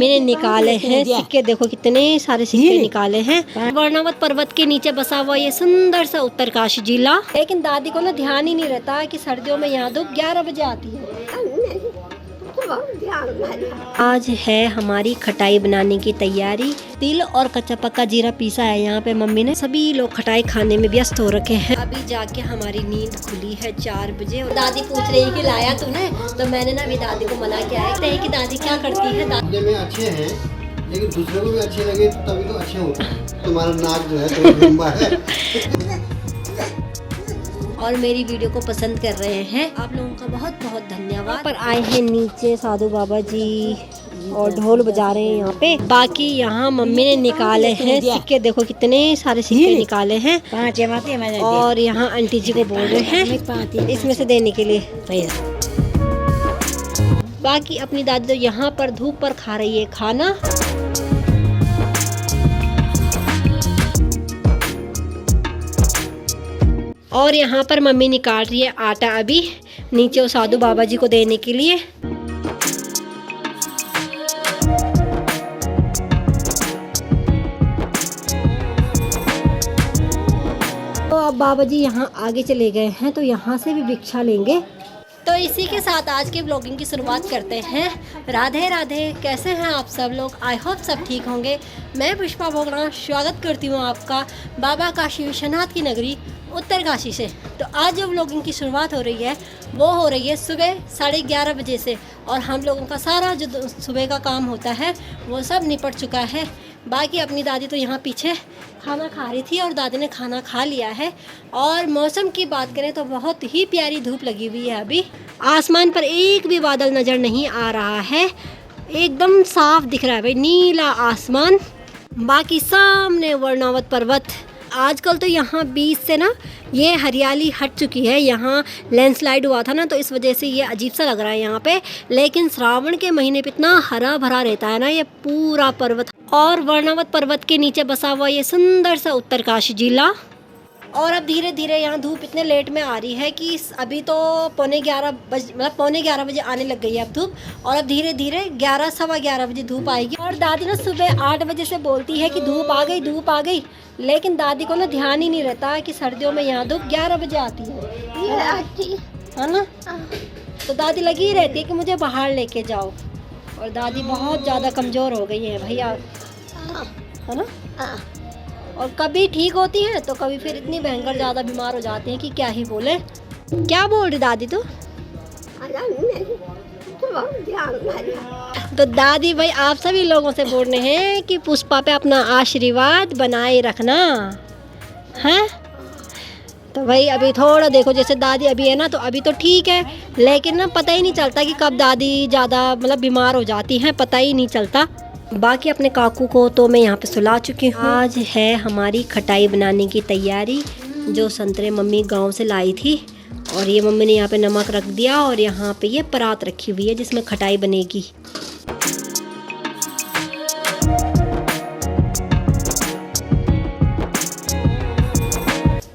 Mummy ने निकाले हैं सिक्के। देखो कितने सारे सिक्के निकाले हैं। वर्णावत पर्वत के नीचे बसा हुआ ये सुंदर सा उत्तरकाशी जिला। लेकिन दादी को ना ध्यान ही नहीं रहता कि सर्दियों में यहाँ धूप 11 बजे आती है। आज है हमारी खटाई बनाने की तैयारी। तिल और कच्चा पक्का जीरा पीसा है यहाँ पे मम्मी ने। सभी लोग खटाई खाने में व्यस्त हो रखे हैं। अभी जाके हमारी नींद खुली है 4 बजे और दादी पूछ रही है कि लाया तूने, तो मैंने ना अभी दादी को मना किया है कि दादी क्या करती है। दादी में अच्छे हैं लेकिन दूसरे को भी अच्छे लगे तभी तो अच्छे होते हैं। तुम्हारा नाक जो है तो लंबा है। और मेरी वीडियो को पसंद कर रहे हैं, आप लोगों का बहुत बहुत धन्यवाद। पर आए हैं नीचे साधु बाबा जी और ढोल बजा रहे हैं यहाँ पे। बाकी यहाँ मम्मी ने निकाले हैं सिक्के। देखो कितने सारे सिक्के निकाले हैं। और यहाँ आंटी जी को बोल रहे हैं इसमें से देने के लिए। बाकी अपनी दादी तो यहाँ पर धूप पर खा रही है खाना। और यहाँ पर मम्मी निकाल रही है आटा अभी नीचे वो साधु बाबा जी को देने के लिए। तो अब बाबा जी यहाँ आगे चले गए हैं तो यहाँ से भी भिक्षा लेंगे। तो इसी के साथ आज के ब्लॉगिंग की शुरुआत करते हैं। राधे राधे, कैसे हैं आप सब लोग? आई होप सब ठीक होंगे। मैं पुष्पा भोगड़ा स्वागत करती हूँ आपका बाबा काशी विश्वनाथ की नगरी उत्तरकाशी से। तो आज जो ब्लॉगिंग की शुरुआत हो रही है वो हो रही है सुबह 11:30 बजे से। और हम लोगों का सारा जो सुबह का काम होता है वो सब निपट चुका है। बाकी अपनी दादी तो यहाँ पीछे खाना खा रही थी और दादी ने खाना खा लिया है। और मौसम की बात करें तो बहुत ही प्यारी धूप लगी हुई है। अभी आसमान पर एक भी बादल नज़र नहीं आ रहा है, एकदम साफ दिख रहा है भाई, नीला आसमान। बाकी सामने वर्णावत पर्वत। आजकल तो यहाँ बीच से ना ये हरियाली हट चुकी है। यहाँ लैंडस्लाइड हुआ था ना तो इस वजह से ये अजीब सा लग रहा है यहाँ पे। लेकिन श्रावण के महीने पे इतना हरा भरा रहता है ना ये पूरा पर्वत। और वर्णावत पर्वत के नीचे बसा हुआ ये सुंदर सा उत्तरकाशी जिला। और अब धीरे धीरे यहाँ धूप इतने लेट में आ रही है कि अभी तो 11:15 बजे आने लग गई है अब धूप। और अब धीरे धीरे 11 सवा 11 बजे धूप आएगी। और दादी ना सुबह 8 बजे से बोलती है कि धूप आ गई, धूप आ गई। लेकिन दादी को ना ध्यान ही नहीं रहता कि सर्दियों में यहाँ धूप 11 बजे आती है ना। तो दादी लगी ही रहती है कि मुझे बाहर लेके जाओ। और दादी बहुत ज़्यादा कमज़ोर हो गई है भैया, है ना। और कभी ठीक होती हैं तो कभी फिर इतनी भयंकर ज़्यादा बीमार हो जाती हैं कि क्या ही बोले। क्या बोल रही दादी? तो दादी भाई आप सभी लोगों से बोल रहे हैं कि पुष्पा पे अपना आशीर्वाद बनाए रखना है। तो भाई अभी थोड़ा देखो, जैसे दादी अभी है ना तो अभी तो ठीक है, लेकिन ना पता ही नहीं चलता कि कब दादी ज़्यादा बीमार हो जाती हैं, पता ही नहीं चलता। बाकी अपने काकू को तो मैं यहाँ पे सुला चुकी हूँ। आज है हमारी खटाई बनाने की तैयारी। जो संतरे मम्मी गांव से लाई थी और ये मम्मी ने यहाँ पे नमक रख दिया और यहाँ पे ये परात रखी हुई है जिसमें खटाई बनेगी।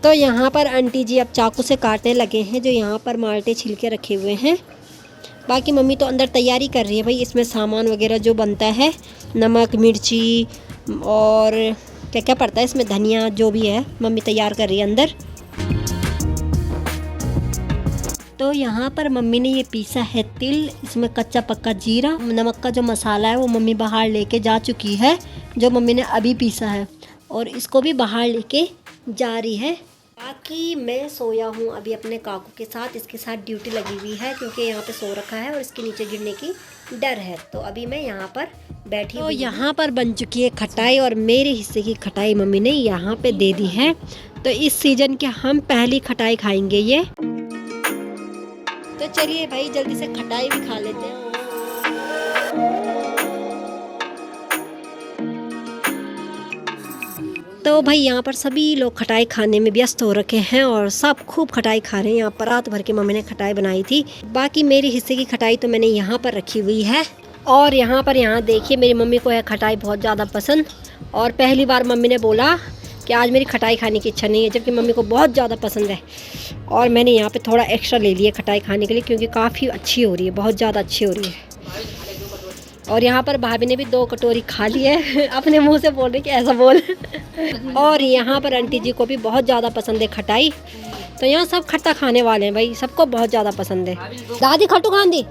तो यहाँ पर आंटी जी अब चाकू से काटने लगे हैं जो यहाँ पर माल्टे छिलके रखे हुए हैं। बाकी मम्मी तो अंदर तैयारी कर रही है भाई, इसमें सामान वगैरह जो बनता है, नमक मिर्ची और क्या क्या पड़ता है इसमें, धनिया जो भी है मम्मी तैयार कर रही है अंदर। तो यहाँ पर मम्मी ने ये पीसा है तिल, इसमें कच्चा पक्का जीरा, नमक का जो मसाला है वो मम्मी बाहर लेके जा चुकी है, जो मम्मी ने अभी पीसा है और इसको भी बाहर लेके जा रही है। बाकी मैं सोया हूँ अभी अपने काकू के साथ, इसके साथ ड्यूटी लगी हुई है क्योंकि यहाँ पे सो रखा है और इसके नीचे गिरने की डर है। तो अभी मैं यहाँ पर बैठी हूँ। तो यहाँ पर बन चुकी है खटाई और मेरे हिस्से की खटाई मम्मी ने यहाँ पे दे दी है। तो इस सीजन के हम पहली खटाई खाएंगे ये। तो चलिए भाई जल्दी से खटाई भी खा लेते हैं। तो भाई यहाँ पर सभी लोग खटाई खाने में व्यस्त हो रखे हैं और सब खूब खटाई खा रहे हैं। यहाँ पर रात भर के मम्मी ने खटाई बनाई थी। बाकी मेरे हिस्से की खटाई तो मैंने यहाँ पर रखी हुई है। और यहाँ देखिए मेरी मम्मी को है खटाई बहुत ज़्यादा पसंद। और पहली बार मम्मी ने बोला कि आज मेरी खटाई खाने की इच्छा नहीं है, जबकि मम्मी को बहुत ज़्यादा पसंद है। और मैंने यहाँ पे थोड़ा एक्स्ट्रा ले लिया खटाई खाने के लिए क्योंकि काफ़ी अच्छी हो रही है, बहुत ज़्यादा अच्छी हो रही है। और यहाँ पर भाभी ने भी 2 कटोरी खा ली है अपने मुंह से बोल रही कि ऐसा बोल और यहाँ पर आंटी जी को भी बहुत ज़्यादा पसंद है खटाई, तो यहाँ सब खट्टा खाने वाले हैं भाई, सबको बहुत ज़्यादा पसंद है। दादी खट्टू खान दी।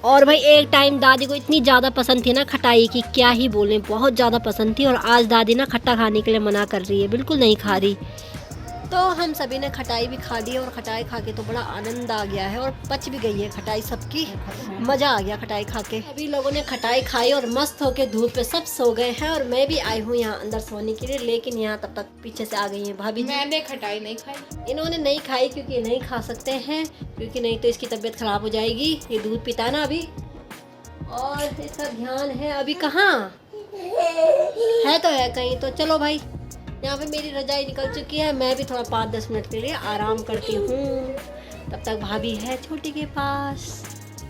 और भाई एक टाइम दादी को इतनी ज़्यादा पसंद थी ना खटाई की, क्या ही बोलें, बहुत ज़्यादा पसंद थी। और आज दादी ना खट्टा खाने के लिए मना कर रही है, बिल्कुल नहीं खा रही। तो हम सभी ने खटाई भी खा ली और खटाई खा के तो बड़ा आनंद आ गया है और पच भी गई है खटाई सबकी, मज़ा आ गया खटाई खा के। अभी लोगों ने खटाई खाई और मस्त होके धूप पे सब सो गए हैं और मैं भी आई हूँ यहाँ अंदर सोने के लिए, लेकिन यहाँ तब तक पीछे से आ गई हैं भाभी जी। मैंने खटाई नहीं खाई। इन्होंने नहीं खाई क्योंकि नहीं खा सकते हैं, क्योंकि नहीं तो इसकी तबीयत ख़राब हो जाएगी। ये दूध पीता है ना अभी, और इसका ध्यान है अभी कहाँ है, तो है कहीं। तो चलो भाई, यहाँ पे मेरी रजाई निकल चुकी है, मैं भी थोड़ा 5-10 मिनट के लिए आराम करती हूँ। तब तक भाभी है छोटी के पास।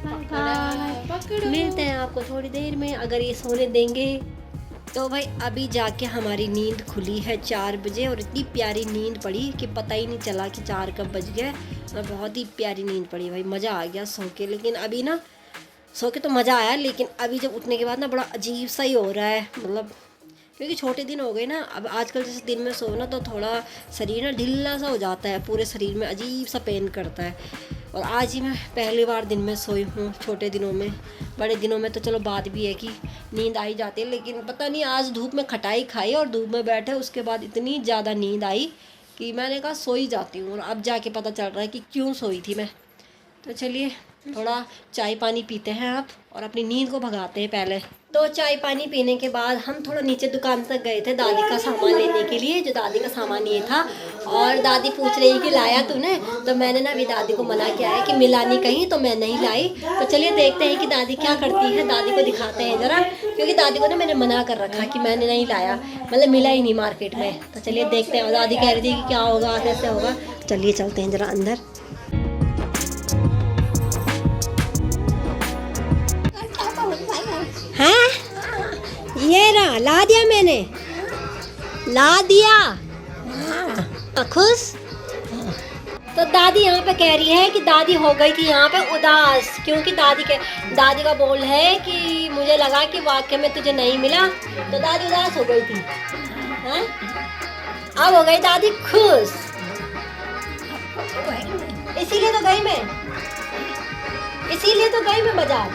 बाय, मिलते हैं आपको थोड़ी देर में, अगर ये सोने देंगे तो। भाई अभी जाके हमारी नींद खुली है 4 बजे और इतनी प्यारी नींद पड़ी कि पता ही नहीं चला कि 4 कब बज गए। और बहुत ही प्यारी नींद पड़ी भाई, मज़ा आ गया सो के। लेकिन अभी ना सो के तो मज़ा आया, लेकिन अभी जब उठने के बाद ना बड़ा अजीब सा ही हो रहा है, मतलब क्योंकि छोटे दिन हो गए ना। अब आजकल जैसे दिन में सो ना तो थोड़ा शरीर ना ढीला सा हो जाता है, पूरे शरीर में अजीब सा पेन करता है। और आज ही मैं पहली बार दिन में सोई हूँ छोटे दिनों में। बड़े दिनों में तो चलो बात भी है कि नींद आई जाती है, लेकिन पता नहीं आज धूप में खटाई खाई और धूप में बैठे, उसके बाद इतनी ज़्यादा नींद आई कि मैंने कहा सो ही जाती हूँ। और अब जाके पता चल रहा है कि क्यों सोई थी मैं। तो चलिए थोड़ा चाय पानी पीते हैं आप और अपनी नींद को भगाते हैं पहले। तो चाय पानी पीने के बाद हम थोड़ा नीचे दुकान तक गए थे दादी का सामान लेने के लिए, जो दादी का सामान ये था। और दादी पूछ रही कि लाया तूने, तो मैंने ना अभी दादी को मना किया है कि मिला नहीं कहीं, तो मैं नहीं लाई। तो चलिए देखते हैं कि दादी क्या करती है, दादी को दिखाते हैं ज़रा, क्योंकि दादी को ना मैंने मना कर रखा कि मैंने नहीं लाया, मतलब मिला ही नहीं मार्केट में। तो चलिए देखते हैं। और दादी कह रही थी कि क्या होगा कैसे होगा, चलिए चलते हैं ज़रा अंदर। हाँ ये रहा, ला दिया मैंने, ला दिया। खुश। तो दादी यहाँ पे कह रही है कि दादी हो गई थी यहाँ पे उदास, क्योंकि दादी का बोल है कि मुझे लगा कि वाकई में तुझे नहीं मिला, तो दादी उदास हो गई थी। हाँ अब हो गई दादी खुश, इसीलिए तो गई मैं, बाजार।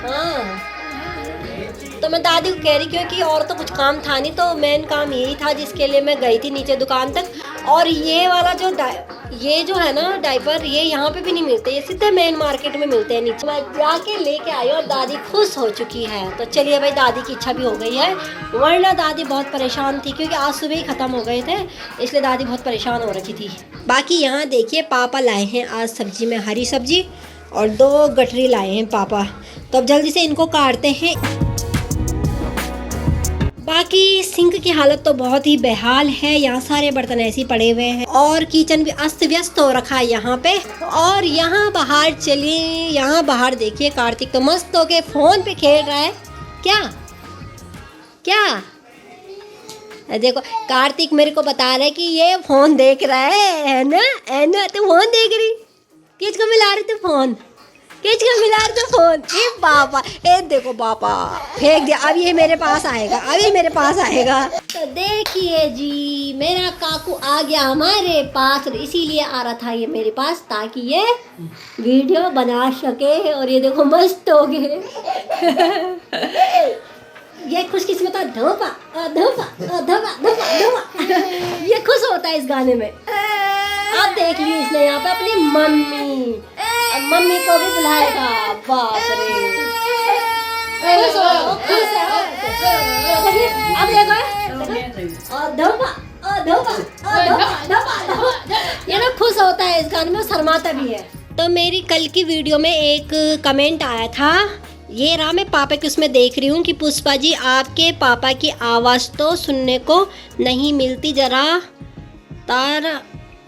हाँ तो मैं दादी को कह रही क्योंकि और तो कुछ काम था नहीं, तो मेन काम यही था जिसके लिए मैं गई थी नीचे दुकान तक। और ये वाला ये जो है ना डायपर, ये यहाँ पे भी नहीं मिलते, ये सीधे मेन मार्केट में मिलते हैं नीचे। मैं जाके लेके आई और दादी खुश हो चुकी है। तो चलिए भाई, दादी की इच्छा भी हो गई है, वरना दादी बहुत परेशान थी क्योंकि आज सुबह ही ख़त्म हो गए थे, इसलिए दादी बहुत परेशान हो रखी थी। बाकी यहाँ देखिए पापा लाए हैं आज सब्जी में हरी सब्जी और 2 गठरी लाए हैं पापा, तो अब जल्दी से इनको काटते हैं। बाकी सिंक की हालत तो बहुत ही बेहाल है, यहाँ सारे बर्तन ऐसे ही पड़े हुए हैं और किचन भी अस्त व्यस्त हो रखा है यहाँ पे। और यहाँ बाहर चलिए, यहाँ बाहर देखिए कार्तिक तो मस्त होके फ़ोन पे खेल रहा है। क्या देखो कार्तिक मेरे को बता रहा है कि ये फ़ोन देख रहा है ना, तो फ़ोन देख रही, किसको मिला रही तू फ़ोन, किसको मिला रही तू फ़ोन? ए बाबा, ए देखो बाबा फेंक दिया, अब ये मेरे पास आएगा, तो देखिए जी मेरा काकू आ गया हमारे पास, इसीलिए आ रहा था ये मेरे पास ताकि ये वीडियो बना सके। और ये देखो मस्त हो गए ये खुशकिस्मत धोपा ये खुश होता है इस गाने में। अब देख ली इसने यहाँ पे अपनी मम्मी को भी बुलाएगा, बाप रे खुश है। अब देखो ये ना खुश होता है इस गाने में, शर्माता भी है। तो मेरी कल की वीडियो में एक कमेंट आया था, ये रहा, मैं पापा की उसमें देख रही हूँ कि पुष्पा जी आपके पापा की आवाज़ तो सुनने को नहीं मिलती, ज़रा तार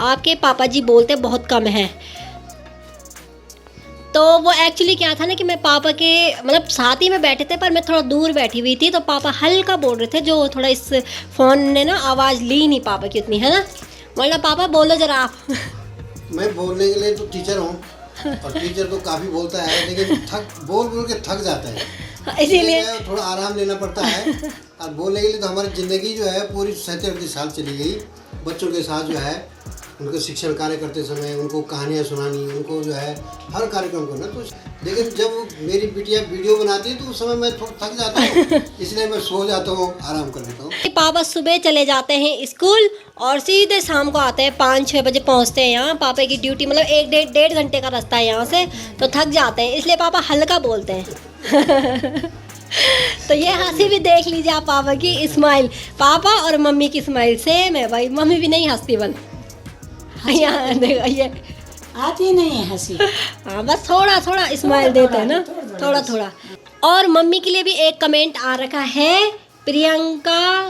आपके पापा जी बोलते बहुत कम है। तो वो एक्चुअली क्या था ना कि मैं पापा के मतलब साथ ही में बैठे थे, पर मैं थोड़ा दूर बैठी हुई थी, तो पापा हल्का बोल रहे थे, जो थोड़ा इस फ़ोन ने ना आवाज़ ली नहीं पापा की उतनी, है ना। वरना पापा बोलो ज़रा आप। मैं बोलने के लिए तो टीचर हूँ, और टीचर तो काफ़ी बोलता है, लेकिन बोल बोल के थक जाता है, इसीलिए थोड़ा आराम लेना पड़ता है। और बोलने के लिए तो हमारी ज़िंदगी जो है पूरी 37 साल चली गई बच्चों के साथ जो है, उनको शिक्षण कार्य करते समय उनको कहानियाँ सुनानी, उनको जो है हर कार्यक्रम करना। तो लेकिन जब मेरी बिटिया वीडियो बनाती है तो उस समय मैं थोड़ा थक जाता हूँ, इसलिए मैं सो जाता हूँ, आराम कर लेता हूँ। पापा सुबह चले जाते हैं स्कूल और सीधे शाम को आते हैं, 5-6 बजे पहुँचते हैं यहाँ। पापा की ड्यूटी मतलब 1-1.5 घंटे का रास्ता है यहाँ से, तो थक जाते हैं, इसलिए पापा हल्का बोलते हैं। तो ये हंसी भी देख लीजिए आप, पापा की स्माइल, पापा और मम्मी की स्माइल सेम है भाई। मम्मी भी नहीं हंसती बन, यहाँ देखो ये आती नहीं है हंसी। हाँ बस थोड़ा थोड़ा स्माइल देते हैं ना, थोड़ा थोड़ा। और मम्मी के लिए भी एक कमेंट आ रखा है प्रियंका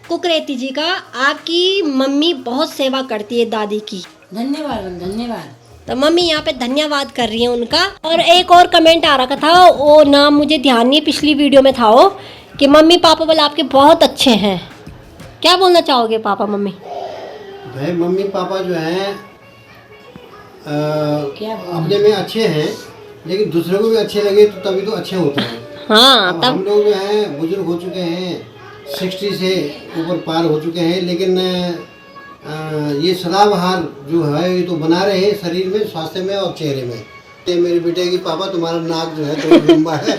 कुकरेती जी का, आपकी मम्मी बहुत सेवा करती है दादी की। धन्यवाद धन्यवाद। तो मम्मी यहाँ पे धन्यवाद कर रही है उनका। और एक और कमेंट आ रखा था, वो नाम मुझे ध्यान नहीं, पिछली वीडियो में था वो, कि मम्मी पापा बोले आपके बहुत अच्छे हैं। क्या बोलना चाहोगे पापा मम्मी? भाई मम्मी पापा जो हैं क्या अपने में अच्छे हैं, लेकिन दूसरे को भी अच्छे लगे तो तभी तो अच्छे होते हैं। हाँ अब तब हम लोग जो हैं बुजुर्ग हो चुके हैं, 60 से ऊपर पार हो चुके हैं, लेकिन ये सदाबहार जो है ये तो बना रहे हैं शरीर में, स्वास्थ्य में और चेहरे में। ये मेरे बेटे की पापा तुम्हारा नाक जो है तो लंबा है।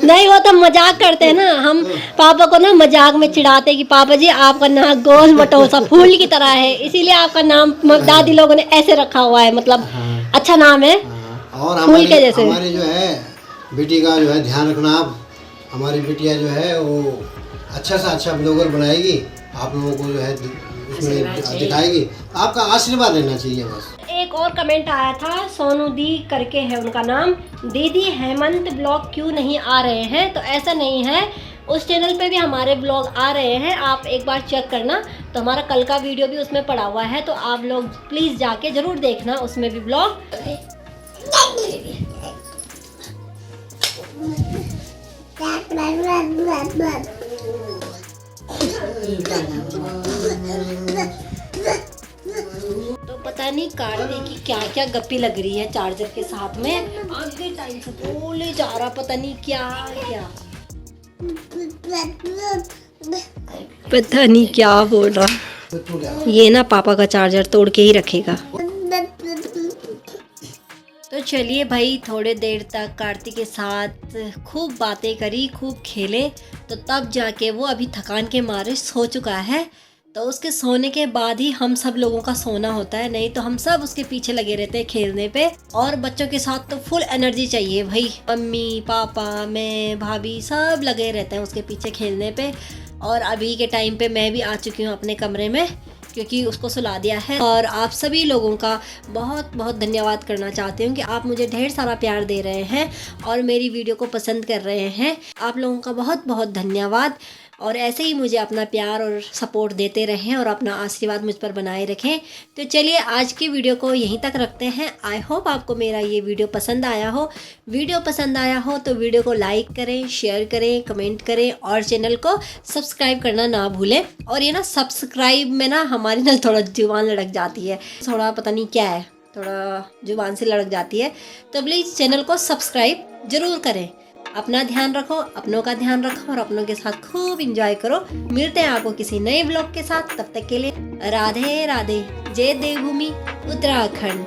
नहीं वो तो मजाक करते हैं ना, हम पापा को ना मजाक में चिढ़ाते हैं कि पापा जी आपका नाक गोल मटोसा फूल की तरह है, इसीलिए आपका नाम दादी लोगों ने ऐसे रखा हुआ है, मतलब अच्छा नाम है। और फूल के जैसे। हमारी जो है बेटी का जो है ध्यान रखना आप। हमारी बिटिया जो है वो अच्छा से अच्छा ब्लॉगर बनाएगी, आप लोगों को जो है उसमें दिखाएगी। आपका आशीर्वाद लेना चाहिए बस। एक और कमेंट आया था, सोनू दी करके है उनका नाम, दीदी हेमंत ब्लॉग क्यों नहीं आ रहे हैं? तो ऐसा नहीं है, उस चैनल पे भी हमारे ब्लॉग आ रहे हैं, आप एक बार चेक करना। तो हमारा कल का वीडियो भी उसमें पड़ा हुआ है, तो आप लोग प्लीज़ जाके ज़रूर देखना उसमें भी ब्लॉग। तो पता नहीं कार्तिक की क्या क्या गप्पी लग रही है चार्जर के साथ में, आगे टाइम से बोले जा रहा, पता नहीं क्या क्या, पता नहीं क्या बोल रहा। ये ना पापा का चार्जर तोड़ के ही रखेगा। तो चलिए भाई, थोड़े देर तक कार्तिक के साथ खूब बातें करी, खूब खेले, तो तब जाके वो अभी थकान के मारे सो चुका है। तो उसके सोने के बाद ही हम सब लोगों का सोना होता है, नहीं तो हम सब उसके पीछे लगे रहते हैं खेलने पे। और बच्चों के साथ तो फुल एनर्जी चाहिए भाई, मम्मी पापा मैं भाभी सब लगे रहते हैं उसके पीछे खेलने पे। और अभी के टाइम पे मैं भी आ चुकी हूँ अपने कमरे में, क्योंकि उसको सुला दिया है। और आप सभी लोगों का बहुत बहुत धन्यवाद करना चाहती हूँ कि आप मुझे ढेर सारा प्यार दे रहे हैं और मेरी वीडियो को पसंद कर रहे हैं। आप लोगों का बहुत बहुत धन्यवाद, और ऐसे ही मुझे अपना प्यार और सपोर्ट देते रहें और अपना आशीर्वाद मुझ पर बनाए रखें। तो चलिए आज की वीडियो को यहीं तक रखते हैं। आई होप आपको मेरा ये वीडियो पसंद आया हो। वीडियो पसंद आया हो तो वीडियो को लाइक करें, शेयर करें, कमेंट करें और चैनल को सब्सक्राइब करना ना भूलें। और ये ना सब्सक्राइब में ना हमारी ना थोड़ा जुबान लड़क जाती है, थोड़ा पता नहीं क्या है, थोड़ा जुबान से लड़क जाती है। तो प्लीज़ चैनल को सब्सक्राइब ज़रूर करें। अपना ध्यान रखो, अपनों का ध्यान रखो और अपनों के साथ खूब एंजॉय करो। मिलते हैं आपको किसी नए ब्लॉग के साथ, तब तक के लिए राधे राधे। जय देवभूमि उत्तराखंड।